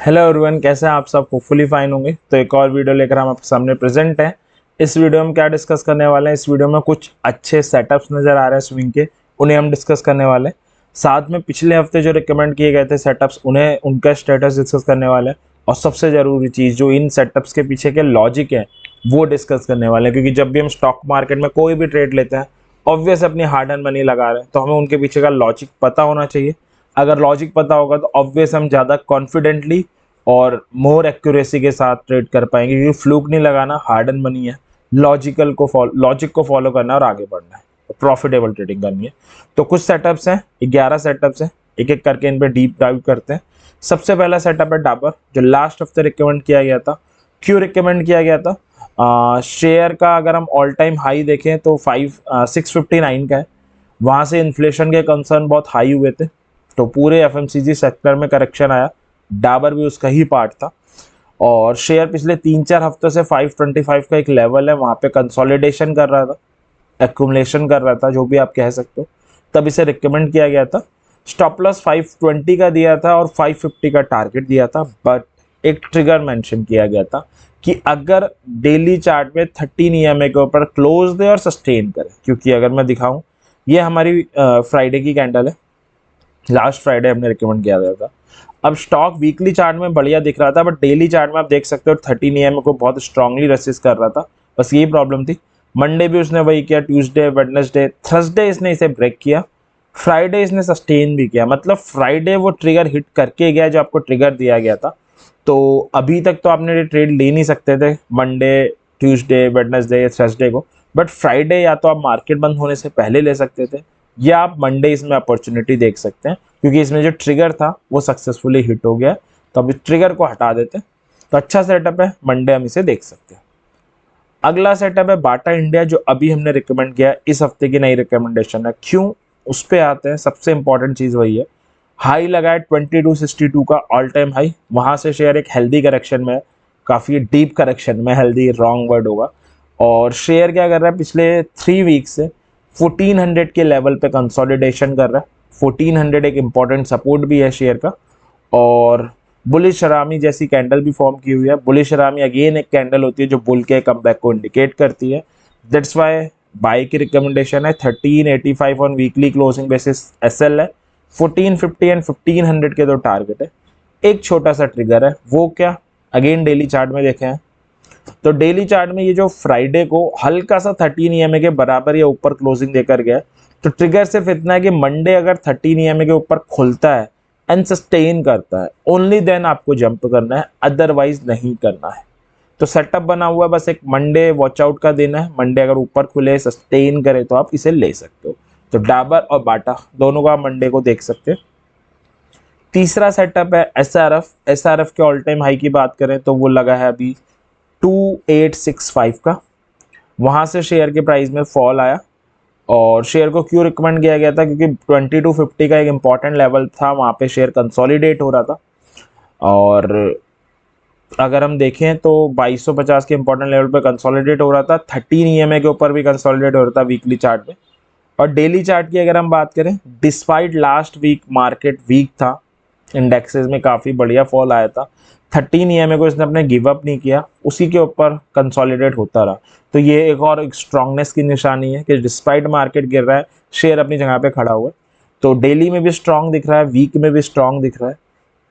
Hello everyone, कैसे हैं आप सब? होपफुली फाइन होंगे। तो एक और वीडियो लेकर हम आपके सामने प्रेजेंट हैं। इस वीडियो में क्या डिस्कस करने वाले हैं? इस वीडियो में कुछ अच्छे सेटअप्स नज़र आ रहे हैं स्विंग के, उन्हें हम डिस्कस करने वाले हैं। साथ में पिछले हफ्ते जो रिकमेंड किए गए थे सेटअप्स, उन्हें उनका स्टेटस डिस्कस करने वाले हैं। और सबसे ज़रूरी चीज़, जो इन सेटअप्स के पीछे के लॉजिक है वो डिस्कस करने वाले हैं। क्योंकि जब भी हम स्टॉक मार्केट में कोई भी ट्रेड लेते हैं, ऑब्वियस अपनी हार्ड एंड मनी लगा रहे हैं, तो हमें उनके पीछे का लॉजिक पता होना चाहिए। अगर लॉजिक पता होगा तो ऑब्वियस हम ज़्यादा कॉन्फिडेंटली और मोर एक्यूरेसी के साथ ट्रेड कर पाएंगे। क्योंकि फ्लूक नहीं लगाना, हार्ड एंड मनी है। लॉजिक को फॉलो करना और आगे बढ़ना है, प्रॉफिटेबल ट्रेडिंग करनी है। तो कुछ सेटअप्स हैं, 11 सेटअप्स हैं, एक एक करके इन पे डीप डाइव करते हैं। सबसे पहला सेटअप है डाबर, जो लास्ट हफ्ते रिकमेंड किया गया था। क्यों रिकमेंड किया गया था? शेयर का अगर हम ऑल टाइम हाई देखें तो 659 का है। वहाँ से इन्फ्लेशन के कंसर्न बहुत हाई हुए थे, तो पूरे एफएमसीजी सेक्टर में करेक्शन आया। डाबर भी उसका ही पार्ट था। और शेयर पिछले 3-4 हफ्तों से 525 का एक लेवल है, वहाँ पे कंसोलिडेशन कर रहा था, एक्यूमुलेशन कर रहा था, जो भी आप कह सकते हो। तब इसे रिकमेंड किया गया था। स्टॉप लॉस 520 का दिया था और 550 का टारगेट दिया था। बट एक ट्रिगर मेंशन किया गया था कि अगर डेली चार्ट में 13 ईएमए के ऊपर क्लोज दे और सस्टेन करे। क्योंकि अगर मैं दिखाऊं, ये हमारी फ्राइडे की कैंडल है। लास्ट फ्राइडे हमने रिकमेंड किया गया था। अब स्टॉक वीकली चार्ट में बढ़िया दिख रहा था, बट डेली चार्ट में आप देख सकते हो 13 ईएमए को बहुत स्ट्रांगली रेसिस्ट कर रहा था। बस यही प्रॉब्लम थी। मंडे भी उसने वही किया, ट्यूसडे, वेडनेसडे, थर्सडे इसने इसे ब्रेक किया, फ्राइडे इसने सस्टेन भी किया। मतलब फ्राइडे वो ट्रिगर हिट करके गया जो आपको ट्रिगर दिया गया था। तो अभी तक तो आपने ट्रेड ले नहीं सकते थे मंडे, ट्यूसडे, वेडनेसडे, थर्सडे को। बट फ्राइडे या तो आप मार्केट बंद होने से पहले ले सकते थे, या आप मंडे इसमें अपॉर्चुनिटी देख सकते हैं। क्योंकि इसमें जो ट्रिगर था वो सक्सेसफुली हिट हो गया। तो अब इस ट्रिगर को हटा देते हैं, तो अच्छा सेटअप है, मंडे हम इसे देख सकते हैं। अगला सेटअप है बाटा इंडिया, जो अभी हमने रिकमेंड किया, इस हफ्ते की नई रिकमेंडेशन है। क्यों? उस पर आते हैं। सबसे इंपॉर्टेंट चीज़ वही है, हाई लगा है 2262 का ऑल टाइम हाई। वहाँ से शेयर एक हेल्दी करेक्शन में, काफ़ी डीप करेक्शन में, हेल्दी रॉन्ग वर्ड होगा। और शेयर क्या कर रहा है, पिछले 3 वीक से 1400 के लेवल पे कंसोलिडेशन कर रहा है। 1400 एक इंपॉर्टेंट सपोर्ट भी है शेयर का। और बुलिश शरामी जैसी कैंडल भी फॉर्म की हुई है। बुलिश शरामी अगेन एक कैंडल होती है जो बुल के कमबैक को इंडिकेट करती है। दैट्स वाई बाय की रिकमेंडेशन है। 1385 on weekly closing basis SL है। 1450 एंड 1500 के दो टारगेट है। एक छोटा सा ट्रिगर है, वो क्या? अगेन डेली चार्ट में देखें, तो डेली चार्ट में ये जो फ्राइडे को हल्का सा 13 ईएमए के बराबर या ऊपर क्लोजिंग देकर गया, तो ट्रिगर सिर्फ इतना है कि मंडे अगर 13 ईएमए के ऊपर खुलता है एंड सस्टेन करता है, ओनली देन आपको जंप करना है, अदरवाइज नहीं करना है। तो सेटअप बना हुआ है, बस एक मंडे वॉच आउट का दिन है। मंडे अगर ऊपर खुले, सस्टेन करे, तो आप इसे ले सकते हो। तो डाबर और बाटा दोनों का मंडे को देख सकते हो। तीसरा सेटअप है एसआरएफ। एसआरएफ के ऑल टाइम हाई की बात करें तो वो लगा है अभी 2865 का। वहाँ से शेयर के प्राइस में फॉल आया। और शेयर को क्यों रिकमेंड किया गया था? क्योंकि 2250 का एक इंपॉर्टेंट लेवल था, वहाँ पे शेयर कंसोलिडेट हो रहा था। और अगर हम देखें तो 2250 के इंपॉर्टेंट लेवल पे कंसोलिडेट हो रहा था। 13 ईएमए के ऊपर भी कंसोलिडेट हो रहा था वीकली चार्ट में। और डेली चार्ट की अगर हम बात करें, despite last week market week था, इंडेक्सेस में काफ़ी बढ़िया फॉल आया था, 13 ईएमए को इसने अपने गिव अप नहीं किया, उसी के ऊपर कंसोलिडेट होता रहा। तो ये एक और एक स्ट्रांगनेस की निशानी है कि डिस्पाइट मार्केट गिर रहा है, शेयर अपनी जगह पे खड़ा हुआ है। तो डेली में भी स्ट्रांग दिख रहा है, वीक में भी स्ट्रांग दिख रहा है।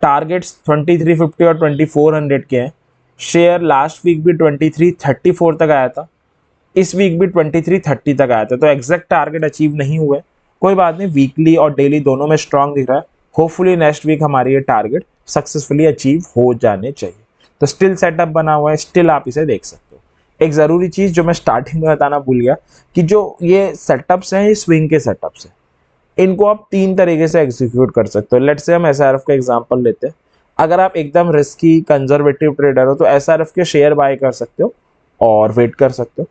टारगेट्स 2350 और 2400 के हैं। शेयर लास्ट वीक भी 2334 तक आया था, इस वीक भी 2330 तक आया था। तो एग्जैक्ट टारगेट अचीव नहीं हुए, कोई बात नहीं, वीकली और डेली दोनों में स्ट्रांग दिख रहा है। होपफुली नेक्स्ट वीक हमारी ये टारगेट सक्सेसफुली अचीव हो जाने चाहिए। तो स्टिल सेटअप बना हुआ है, स्टिल आप इसे देख सकते हो। एक ज़रूरी चीज़ जो मैं स्टार्टिंग में बताना भूल गया, कि जो ये सेटअप्स हैं, ये स्विंग के सेटअप्स हैं। इनको आप 3 तरीके से एग्जीक्यूट कर सकते हो। लेट्स से हम एसआरएफ का एग्जांपल लेते हैं। अगर आप एकदम रिस्की कंजर्वेटिव ट्रेडर हो तो एसआरएफ के शेयर बाय कर सकते हो और वेट कर सकते हो।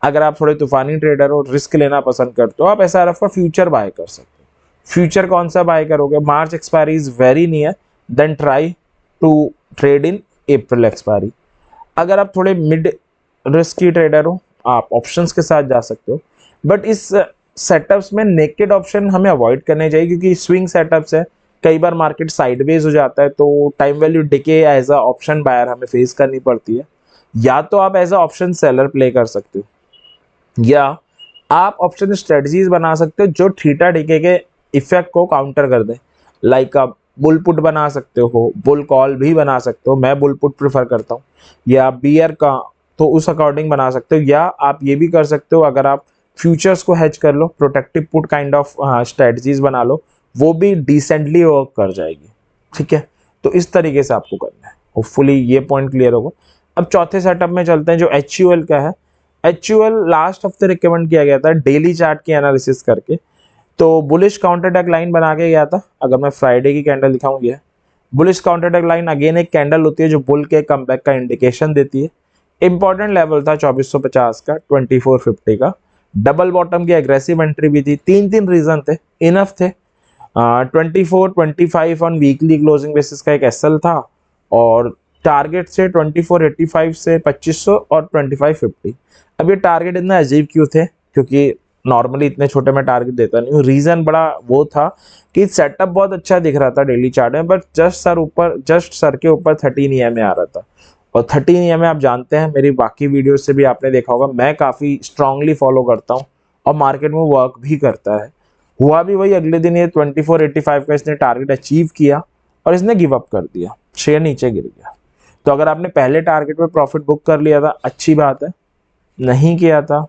अगर आप थोड़े तूफानी ट्रेडर हो, रिस्क लेना पसंद करते हो, आप एसआरएफ का फ्यूचर बाय कर सकते हो। फ्यूचर कौन सा बाय करोगे? March expiry is very near, then try to trade in April expiry. अगर आप थोड़े मिड रिस्की ट्रेडर हो, आप ऑप्शंस के साथ जा सकते हो। बट इस सेटअप्स में नेकेड ऑप्शन हमें अवॉइड करने चाहिए, क्योंकि स्विंग सेटअप्स है, कई बार मार्केट साइडवेज हो जाता है तो time value decay as a option buyer हमें फेस करनी पड़ती है। या तो आप as a option seller play कर सकते हो, या आप ऑप्शन स्ट्रेटजीज बना सकते हो जो थीटा डिके के इफेक्ट को काउंटर कर दे। लाइक आप बुल पुट बना सकते हो, बुल कॉल भी बना सकते हो, मैं बुल पुट प्रेफर करता हूँ, या बियर का तो उस अकॉर्डिंग बना सकते हो। या आप ये भी कर सकते हो, अगर आप फ्यूचर्स को हेज कर लो, protective put kind of strategies बना लो, वो भी डिसेंटली वर्क कर जाएगी। ठीक है, तो इस तरीके से आपको करना है। होपफुली ये पॉइंट क्लियर होगा। अब चौथे सेटअप में चलते हैं जो HUL का है। HUL लास्ट हफ्ते रिकमेंड किया गया था डेली चार्ट की एनालिसिस करके, तो बुलिश काउंटर अटैक लाइन बना के गया था। अगर मैं फ्राइडे की कैंडल दिखाऊं, ये bullish counter attack line again एक कैंडल होती है जो बुल के कमबैक का इंडिकेशन देती है। इंपॉर्टेंट लेवल था 2450 का, 2450 का। डबल बॉटम की एग्रेसिव एंट्री भी थी। तीन रीजन थे, इनफ थे। 2425 ऑन वीकली क्लोजिंग बेसिस का एक एसएल था, और टारगेट से 2485 से 2500 और 2550। अब ये टारगेट इतना अजीब क्यों थे? क्योंकि नॉर्मली इतने छोटे में टारगेट देता नहीं हूँ। रीजन बड़ा वो था कि सेटअप बहुत अच्छा दिख रहा था डेली चार्ट में, बट जस्ट सर के ऊपर 13 EMA आ रहा था। और 13 EMA आप जानते हैं, मेरी बाकी वीडियो से भी आपने देखा होगा, मैं काफी स्ट्रांगली फॉलो करता हूँ और मार्केट में वर्क भी करता है। हुआ भी वही, अगले दिन ये 2485 का इसने टारगेट अचीव किया और इसने गिव अप कर दिया, शेयर नीचे गिर गया। तो अगर आपने पहले टारगेट में प्रॉफिट बुक कर लिया था, अच्छी बात है। नहीं किया था,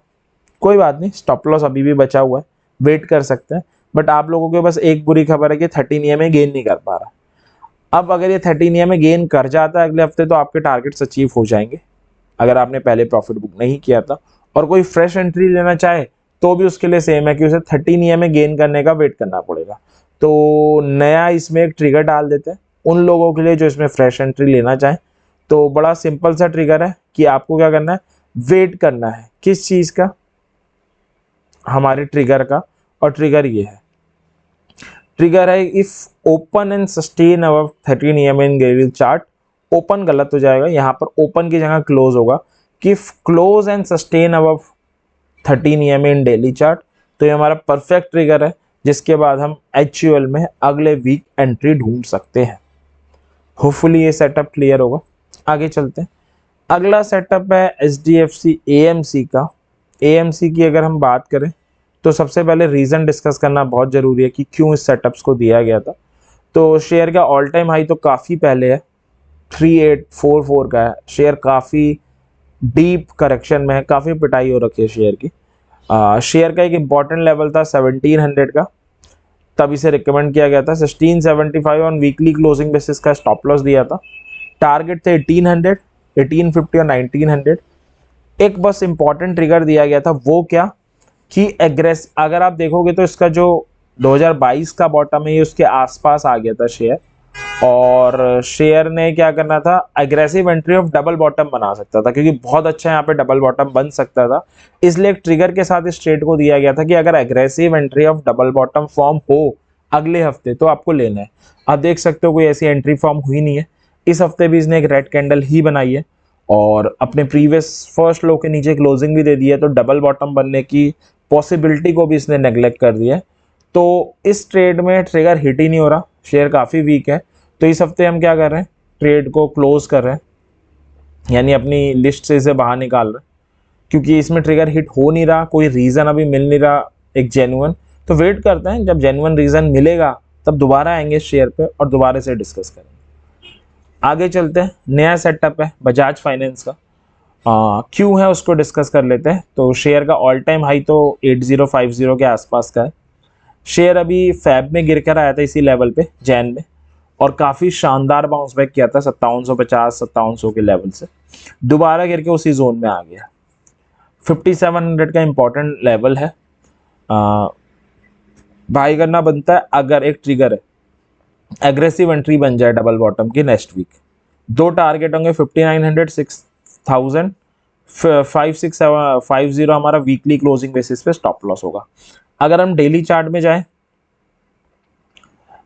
कोई बात नहीं, स्टॉप लॉस अभी भी बचा हुआ है, वेट कर सकते हैं। बट आप लोगों के बस एक बुरी खबर है कि 13 EMA गेन नहीं कर पा रहा। अब अगर ये 13 EMA गेन कर जाता है अगले हफ्ते, तो आपके टारगेट्स अचीव हो जाएंगे अगर आपने पहले प्रॉफिट बुक नहीं किया था। और कोई फ्रेश एंट्री लेना चाहे तो भी उसके लिए सेम है कि उसे 13 EMA गेन करने का वेट करना पड़ेगा। तो नया इसमें एक ट्रिगर डाल देते हैं उन लोगों के लिए जो इसमें फ्रेश एंट्री लेना चाहें। तो बड़ा सिंपल सा ट्रिगर है कि आपको क्या करना है, वेट करना है। किस चीज का? हमारे ट्रिगर का। और ट्रिगर ये है, ट्रिगर है if open and sustain above 13 EMA in daily chart. Open गलत हो जाएगा, यहाँ पर ओपन की जगह क्लोज होगा कि if close and sustain above 13 EMA in daily chart. तो ये हमारा परफेक्ट ट्रिगर है जिसके बाद हम HUL में अगले वीक एंट्री ढूंढ सकते हैं। होपफुली ये सेटअप क्लियर होगा। आगे चलते हैं। अगला सेटअप है HDFC AMC का। AMC की अगर हम बात करें तो सबसे पहले रीजन डिस्कस करना बहुत जरूरी है कि क्यों इस सेटअप्स को दिया गया था। तो शेयर का ऑल टाइम हाई तो काफी पहले है, 3844 का है। शेयर काफी डीप करेक्शन में है, काफी पिटाई हो रखी है शेयर की। शेयर का एक इंपॉर्टेंट लेवल था 1700 का, तब इसे रिकमेंड किया गया था। 1675 ऑन वीकली क्लोजिंग बेसिस का स्टॉप लॉस दिया था। टारगेट थे 1800, 1850 और 1900। एक बस इंपॉर्टेंट ट्रिगर दिया गया था, वो क्या कि अगर आप देखोगे तो इसका जो 2022 का बॉटम है ये उसके आसपास आ गया था शेयर, और शेयर ने क्या करना था, aggressive entry of double bottom बना सकता था, क्योंकि बहुत अच्छा यहाँ पे डबल बॉटम बन सकता था। इसलिए एक ट्रिगर के साथ इस ट्रेड को दिया गया था कि अगर aggressive entry of double bottom form हो अगले हफ्ते तो आपको लेना है। आप देख सकते हो कोई ऐसी एंट्री फॉर्म हुई नहीं है। इस हफ्ते भी इसने एक रेड कैंडल ही बनाई है और अपने प्रीवियस फर्स्ट लो के नीचे क्लोजिंग भी दे दी है, तो डबल बॉटम बनने की पॉसिबिलिटी को भी इसने नेग्लेक्ट कर दिया है। तो इस ट्रेड में ट्रिगर हिट ही नहीं हो रहा, शेयर काफ़ी वीक है। तो इस हफ्ते हम क्या कर रहे हैं, ट्रेड को क्लोज कर रहे हैं, यानी अपनी लिस्ट से इसे बाहर निकाल रहे हैं, क्योंकि इसमें ट्रिगर हिट हो नहीं रहा, कोई रीज़न अभी मिल नहीं रहा एक जेन्युइन। तो वेट करते हैं, जब जेन्युइन रीज़न मिलेगा तब दोबारा आएंगे शेयर पे और दोबारा से डिस्कस करेंगे। आगे चलते हैं। नया सेटअप है बजाज फाइनेंस का। क्यों है उसको डिस्कस कर लेते हैं। तो शेयर का ऑल टाइम हाई तो 8050 के आसपास का है। शेयर अभी फैब में गिर कर आया था इसी लेवल पे जैन में, और काफ़ी शानदार बाउंस बैक किया था 5750 5700 के लेवल से, दोबारा गिर के उसी जोन में आ गया। 5700 का इंपॉर्टेंट लेवल है, बाई करना बनता है अगर एक ट्रिगर है, एग्रेसिव एंट्री बन जाए डबल बॉटम की नेक्स्ट वीक। दो टारगेट होंगे 5900 6000, 5650 हमारा वीकली क्लोजिंग बेसिस पे स्टॉप लॉस होगा। अगर हम डेली चार्ट में जाएं,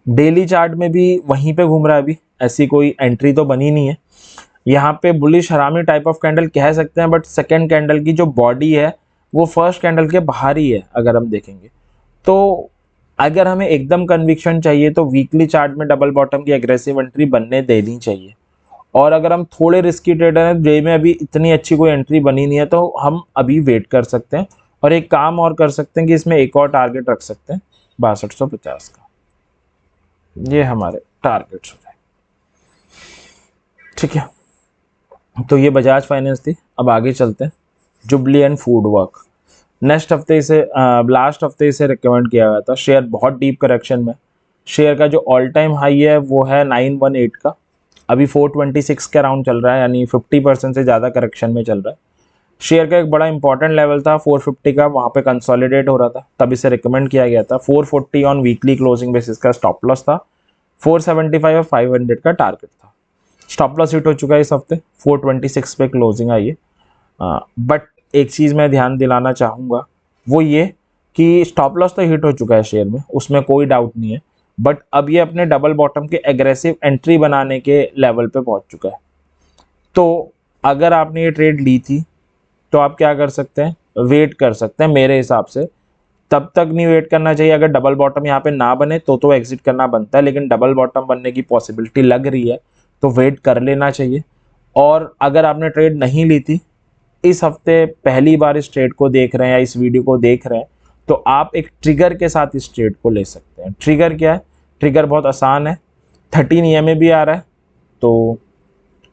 डेली चार्ट में भी वहीं पे घूम रहा है अभी, ऐसी कोई एंट्री तो बनी नहीं है। यहाँ पे बुलिश हरामी टाइप ऑफ कैंडल कह सकते हैं, बट सेकेंड कैंडल की जो बॉडी है वो फर्स्ट कैंडल के बाहर ही है अगर हम देखेंगे तो। अगर हमें एकदम कन्विक्शन चाहिए तो वीकली चार्ट में डबल बॉटम की एग्रेसिव एंट्री बनने देनी चाहिए। और अगर हम थोड़े रिस्की ट्रेडर हैं, डे में अभी इतनी अच्छी कोई एंट्री बनी नहीं है, तो हम अभी वेट कर सकते हैं और एक काम और कर सकते हैं कि इसमें एक और टारगेट रख सकते हैं 6250 का। ये हमारे टारगेट्स हो जाए, ठीक है। तो ये बजाज फाइनेंस थी। अब आगे चलते हैं, jubilee and food work. Next हफ्ते इसे लास्ट हफ्ते इसे रिकमेंड किया गया था। शेयर बहुत डीप करेक्शन में, शेयर का जो ऑल टाइम हाई है वो है 918 का, अभी 426 के अराउंड चल रहा है, यानी 50% से ज़्यादा करेक्शन में चल रहा है। शेयर का एक बड़ा इंपॉर्टेंट लेवल था 450 का, वहाँ पे कंसोलिडेट हो रहा था, तब इसे रिकमेंड किया गया था। 440 ऑन वीकली क्लोजिंग बेसिस का स्टॉप लॉस था, 475 और 500 का टारगेट था। स्टॉप लॉस हिट हो चुका है इस हफ्ते, 426 पे क्लोजिंग आई है। बट एक चीज़ मैं ध्यान दिलाना चाहूँगा, वो ये कि स्टॉप लॉस तो हिट हो चुका है शेयर में, उसमें कोई डाउट नहीं है, बट अब ये अपने डबल बॉटम के एग्रेसिव एंट्री बनाने के लेवल पे पहुंच चुका है। तो अगर आपने ये ट्रेड ली थी तो आप क्या कर सकते हैं, वेट कर सकते हैं मेरे हिसाब से। तब तक नहीं वेट करना चाहिए, अगर डबल बॉटम यहाँ पे ना बने तो एग्जिट करना बनता है, लेकिन डबल बॉटम बनने की पॉसिबिलिटी लग रही है तो वेट कर लेना चाहिए। और अगर आपने ट्रेड नहीं ली थी, इस हफ्ते पहली बार इस ट्रेड को देख रहे हैं या इस वीडियो को देख रहे हैं, तो आप एक ट्रिगर के साथ इस ट्रेड को ले सकते हैं। ट्रिगर क्या है? ट्रिगर बहुत आसान है, 13 EMA भी आ रहा है, तो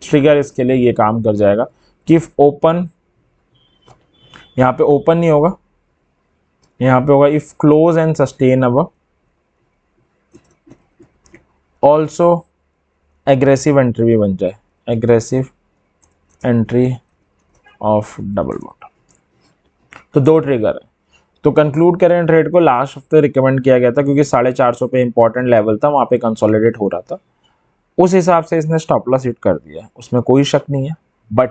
ट्रिगर इसके लिए ये काम कर जाएगा कि ओपन, यहाँ पे ओपन नहीं होगा, यहाँ पे होगा if close and sustain our, also aggressive entry भी बन जाए, aggressive entry of double bottom. तो दो ट्रिगर है। तो कंक्लूड करें ट्रेड को, लास्ट हफ्ते रिकमेंड किया गया था क्योंकि 450 पे इंपॉर्टेंट लेवल था, वहां पे कंसोलिडेट हो रहा था, उस हिसाब से इसने स्टॉप लॉस हिट कर दिया, उसमें कोई शक नहीं है। बट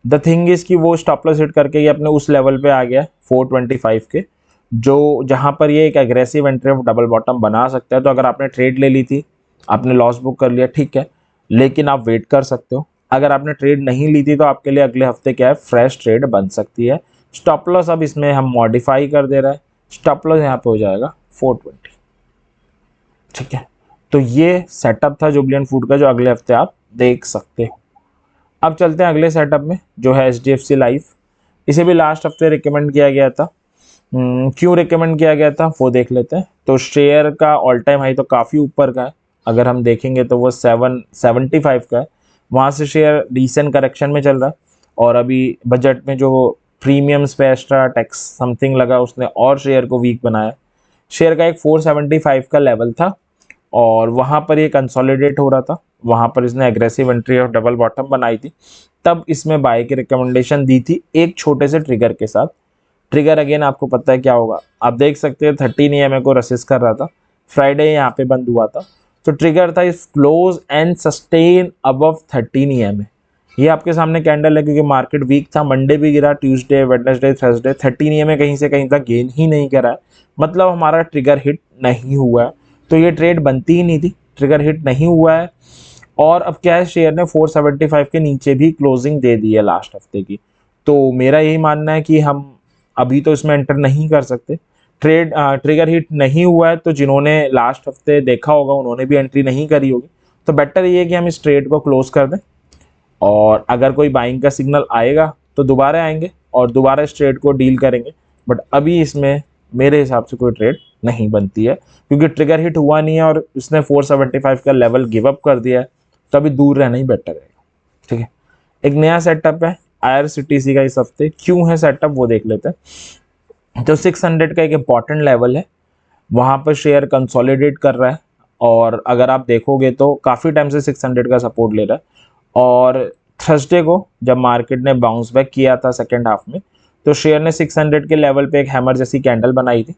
द थिंग इज कि वो स्टॉप लॉस हिट करके ये अपने उस लेवल पे आ गया 425 के, जो जहां पर ये एक aggressive entry of double bottom बना सकता है। तो अगर आपने ट्रेड ले ली थी, आपने लॉस बुक कर लिया, ठीक है, लेकिन आप वेट कर सकते हो। अगर आपने ट्रेड नहीं ली थी तो आपके लिए अगले हफ्ते क्या है, फ्रेश ट्रेड बन सकती है। स्टॉप लॉस अब इसमें हम मॉडिफाई कर दे रहे हैं, स्टॉप लॉस यहाँ पे हो जाएगा 420, ठीक है। तो ये सेटअप था जुबली फूड का, जो अगले हफ्ते आप देख सकते हो। अब चलते हैं अगले सेटअप में, जो है HDFC लाइफ। इसे भी लास्ट हफ्ते रिकमेंड किया गया था। क्यों रिकमेंड किया गया था वो देख लेते हैं। तो शेयर का ऑल टाइम हाई तो काफ़ी ऊपर का है, अगर हम देखेंगे तो वो 775 का है, वहाँ से शेयर डिसेंट करेक्शन में चल रहा है। और अभी बजट में जो प्रीमियम्स पे एक्स्ट्रा टैक्स समथिंग लगा, उसने और शेयर को वीक बनाया। शेयर का एक 475 का लेवल था और वहाँ पर ये कंसोलिडेट हो रहा था, वहाँ पर इसने एग्रेसिव एंट्री और डबल बॉटम बनाई थी, तब इसमें बाय की रिकमेंडेशन दी थी एक छोटे से ट्रिगर के साथ। ट्रिगर अगेन आपको पता है क्या होगा, आप देख सकते हैं 13 EMA को रसिस्ट कर रहा था, फ्राइडे यहाँ पे बंद हुआ था, तो ट्रिगर था इस close and sustain above 13 EMA। ये आपके सामने कैंडल है, क्योंकि मार्केट वीक था, मंडे भी गिरा, ट्यूसडे, वेडनेसडे, थर्सडे, 13 EMA कहीं से कहीं तक गेन ही नहीं करा है, मतलब हमारा ट्रिगर हिट नहीं हुआ है, तो ये ट्रेड बनती ही नहीं थी, ट्रिगर हिट नहीं हुआ है। और अब क्या है, शेयर ने 475 के नीचे भी क्लोजिंग दे दी है लास्ट हफ्ते की। तो मेरा यही मानना है कि हम अभी तो इसमें एंटर नहीं कर सकते। ट्रिगर हिट नहीं हुआ है, तो जिन्होंने लास्ट हफ्ते देखा होगा उन्होंने भी एंट्री नहीं करी होगी, तो बेटर ये है कि हम इस ट्रेड को क्लोज कर दें, और अगर कोई बाइंग का सिग्नल आएगा तो दोबारा आएंगे और दोबारा इस ट्रेड को डील करेंगे। बट अभी इसमें मेरे हिसाब से कोई ट्रेड नहीं बनती है, क्योंकि ट्रिगर हिट हुआ नहीं है और इसने 475 का लेवल गिव अप कर दिया है, तो अभी दूर रहना ही बेटर रहेगा, ठीक है। एक नया सेटअप है IRCTC का इस हफ्ते, क्यों है सेटअप वो देख लेते हैं। तो 600 का एक इंपॉर्टेंट लेवल है, वहां पर शेयर कंसोलिडेट कर रहा है, और अगर आप देखोगे तो काफ़ी टाइम से 600 का सपोर्ट ले रहा है। और थर्सडे को जब मार्केट ने बाउंस बैक किया था सेकेंड हाफ में, तो शेयर ने 600 के लेवल पे एक हैमर जैसी कैंडल बनाई थी,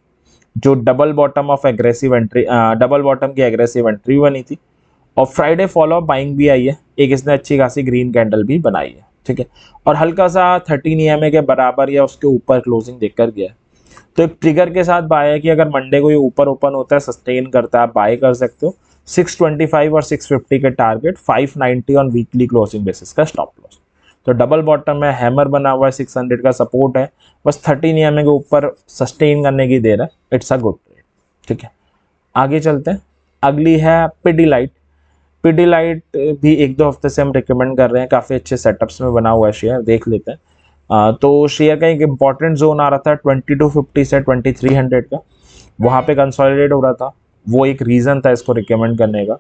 जो double bottom of aggressive entry, double bottom की एग्रेसिव एंट्री बनी थी। और फ्राइडे फॉलो अप बाइंग भी आई है, एक इसने अच्छी खासी ग्रीन कैंडल भी बनाई है, ठीक है। और हल्का सा 13 EMA के बराबर या उसके ऊपर क्लोजिंग देकर गया है, तो एक ट्रिगर के साथ बाय है कि अगर मंडे को ये ऊपर ओपन होता है, सस्टेन करता है, आप बाय कर सकते हो। 625 और 650 के target, 590 on weekly closing basis का स्टॉप लॉस। तो डबल बॉटम में हैमर बना हुआ है, 600 का सपोर्ट है, बस 13 EMA के ऊपर सस्टेन करने की देर है, इट्स अ गुड ट्रेड। ठीक है, आगे चलते हैं। अगली है पिडिलाइट। पिडिलाइट भी 1-2 हफ्ते से हम रिकमेंड कर रहे हैं, काफ़ी अच्छे सेटअप्स में बना हुआ है शेयर, देख लेते हैं। तो शेयर का एक इंपॉर्टेंट जोन आ रहा था 2250 से 2300 का, वहाँ पे कंसोलिडेट हो रहा था, वो एक रीज़न था इसको रिकमेंड करने का।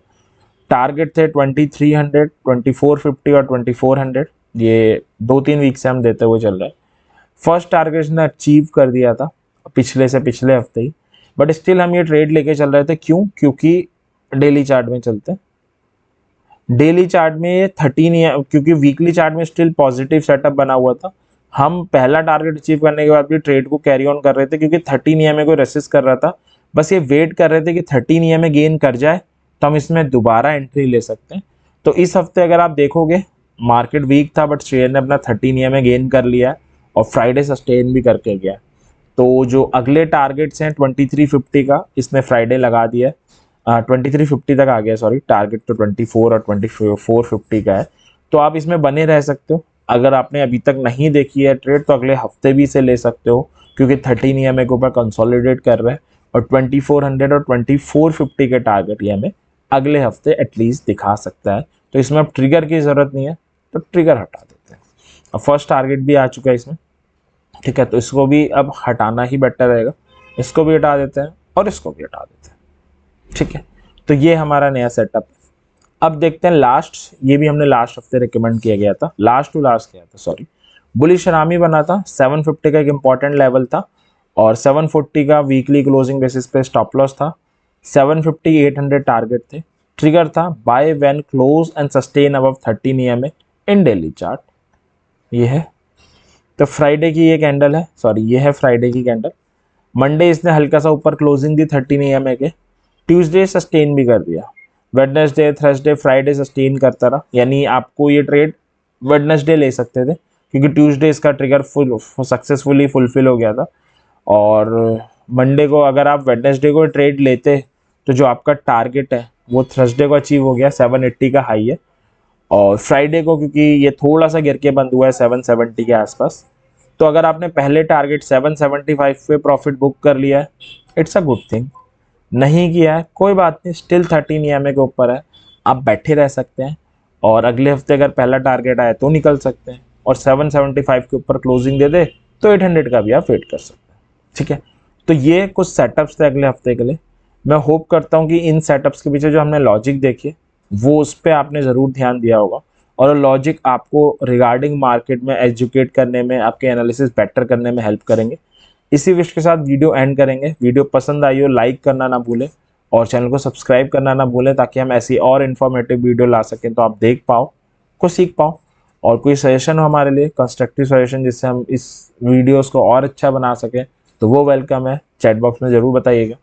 टारगेट थे 2300, 2450 और 2400, ये 2-3 वीक से हम देते हुए चल रहे हैं। फर्स्ट टारगेट ने अचीव कर दिया था पिछले से पिछले हफ्ते ही, बट स्टिल हम ये ट्रेड लेके चल रहे थे। क्यों? क्योंकि डेली चार्ट में चलते हैं। डेली चार्ट में ये 13 क्योंकि वीकली चार्ट में स्टिल पॉजिटिव सेटअप बना हुआ था, हम पहला टारगेट अचीव करने के बाद भी ट्रेड को कैरी ऑन कर रहे थे, क्योंकि 13 EMA को रेसिस्ट कर रहा था। बस ये वेट कर रहे थे कि 13 EMA गेन कर जाए तो हम इसमें दोबारा एंट्री ले सकते हैं। तो इस हफ्ते अगर आप देखोगे मार्केट वीक था, बट शेयर ने अपना 13 EMA गेन कर लिया है और फ्राइडे सस्टेन भी करके गया। तो जो अगले टारगेट्स हैं 2350 का, इसने फ्राइडे लगा दिया है, 2350 तक आ गया, सॉरी, टारगेट तो 24 और 2450 का है। तो आप इसमें बने रह सकते हो। अगर आपने अभी तक नहीं देखी है ट्रेड तो अगले हफ्ते भी इसे ले सकते हो, क्योंकि 13 EMA के ऊपर कंसोलिडेट कर रहे हैं और 2400 और 2450 के टारगेट ये हमें अगले हफ्ते एटलीस्ट दिखा सकता है। तो इसमें अब ट्रिगर की ज़रूरत नहीं है, तो ट्रिगर हटा देते हैं। अब फर्स्ट टारगेट भी आ चुका है इसमें, ठीक है, तो इसको भी अब हटाना ही बेटर रहेगा। इसको भी हटा देते हैं और इसको भी हटा देते हैं, ठीक है। तो ये हमारा नया सेटअप है। अब देखते हैं लास्ट, ये भी हमने लास्ट हफ्ते रिकमेंड किया गया था, लास्ट टू लास्ट किया था, सॉरी, बुलिश हरामी बना था। 750 का एक इंपॉर्टेंट लेवल था और 740 का वीकली क्लोजिंग बेसिस पे स्टॉप लॉस था। 750 800 टारगेट थे। ट्रिगर था by when close and sustain above 13 EMA in daily chart. ये है, तो फ्राइडे की ये कैंडल है, सॉरी ये है फ्राइडे की कैंडल। मंडे इसने हल्का सा ऊपर क्लोजिंग दी 13 EMA के। ट्यूसडे सस्टेन भी कर दिया। वेडनेसडे, थर्सडे, फ्राइडे सस्टेन करता रहा, यानी आपको ये ट्रेड वेडनेसडे ले सकते थे, क्योंकि ट्यूसडे इसका ट्रिगर फुल सक्सेसफुली फुलफिल हो गया था। और मंडे को अगर आप वेडनेसडे को ट्रेड लेते तो जो आपका टारगेट है वो थर्सडे को अचीव हो गया, 780 का हाई है। और फ्राइडे को क्योंकि ये थोड़ा सा गिर के बंद हुआ है 770 के आसपास, तो अगर आपने पहले टारगेट 775 पे प्रॉफिट बुक कर लिया है, इट्स अ गुड थिंग। नहीं किया है कोई बात नहीं, स्टिल 13 EMA के ऊपर है, आप बैठे रह सकते हैं और अगले हफ्ते अगर पहला टारगेट आए तो निकल सकते हैं, और 775 के ऊपर क्लोजिंग दे दे तो 800 का भी आप वेट कर सकते हैं, ठीक है। तो ये कुछ सेटअप्स थे अगले हफ्ते के लिए। मैं होप करता हूँ कि इन सेटअप्स के पीछे जो हमने लॉजिक देखी वो उस पर आपने ज़रूर ध्यान दिया होगा, और लॉजिक आपको रिगार्डिंग मार्केट में एजुकेट करने में, आपके एनालिसिस बेटर करने में हेल्प करेंगे। इसी विश के साथ वीडियो एंड करेंगे। वीडियो पसंद आई हो लाइक करना ना भूलें और चैनल को सब्सक्राइब करना ना भूलें, ताकि हम ऐसी और इन्फॉर्मेटिव वीडियो ला सकें, तो आप देख पाओ, कुछ सीख पाओ। और कोई सजेशन हो हमारे लिए, कंस्ट्रक्टिव सजेशन, जिससे हम इस वीडियोस को और अच्छा बना सकें, तो वो वेलकम है, चैट बॉक्स में ज़रूर बताइएगा।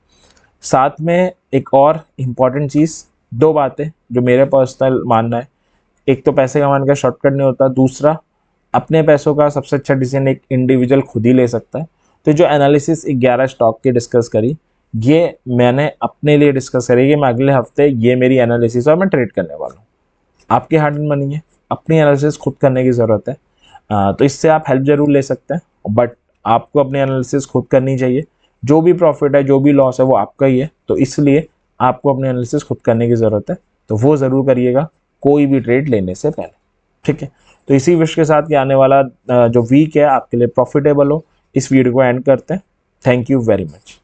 साथ में एक और इम्पॉर्टेंट चीज़, 2 बातें जो मेरे पर्सनल मानना है, एक तो पैसे कमाने का शॉर्टकट नहीं होता, दूसरा अपने पैसों का सबसे अच्छा डिसीजन एक इंडिविजुअल खुद ही ले सकता है। तो जो एनालिसिस 11 स्टॉक की डिस्कस करी, ये मैंने अपने लिए डिस्कस करी कि मैं अगले हफ्ते ये मेरी एनालिसिस और मैं ट्रेड करने वाला हूँ। आपके हार्ड एंड मनी है, अपनी एनालिसिस खुद करने की ज़रूरत है। तो इससे आप हेल्प जरूर ले सकते हैं, बट आपको अपनी एनालिसिस खुद करनी चाहिए। जो भी प्रॉफिट है, जो भी लॉस है, वो आपका ही है, तो इसलिए आपको अपनी एनालिसिस खुद करने की ज़रूरत है, तो वो ज़रूर करिएगा कोई भी ट्रेड लेने से पहले, ठीक है। तो इसी विश के साथ कि आने वाला जो वीक है आपके लिए प्रॉफिटेबल हो, इस वीडियो को एंड करते हैं। Thank you very much.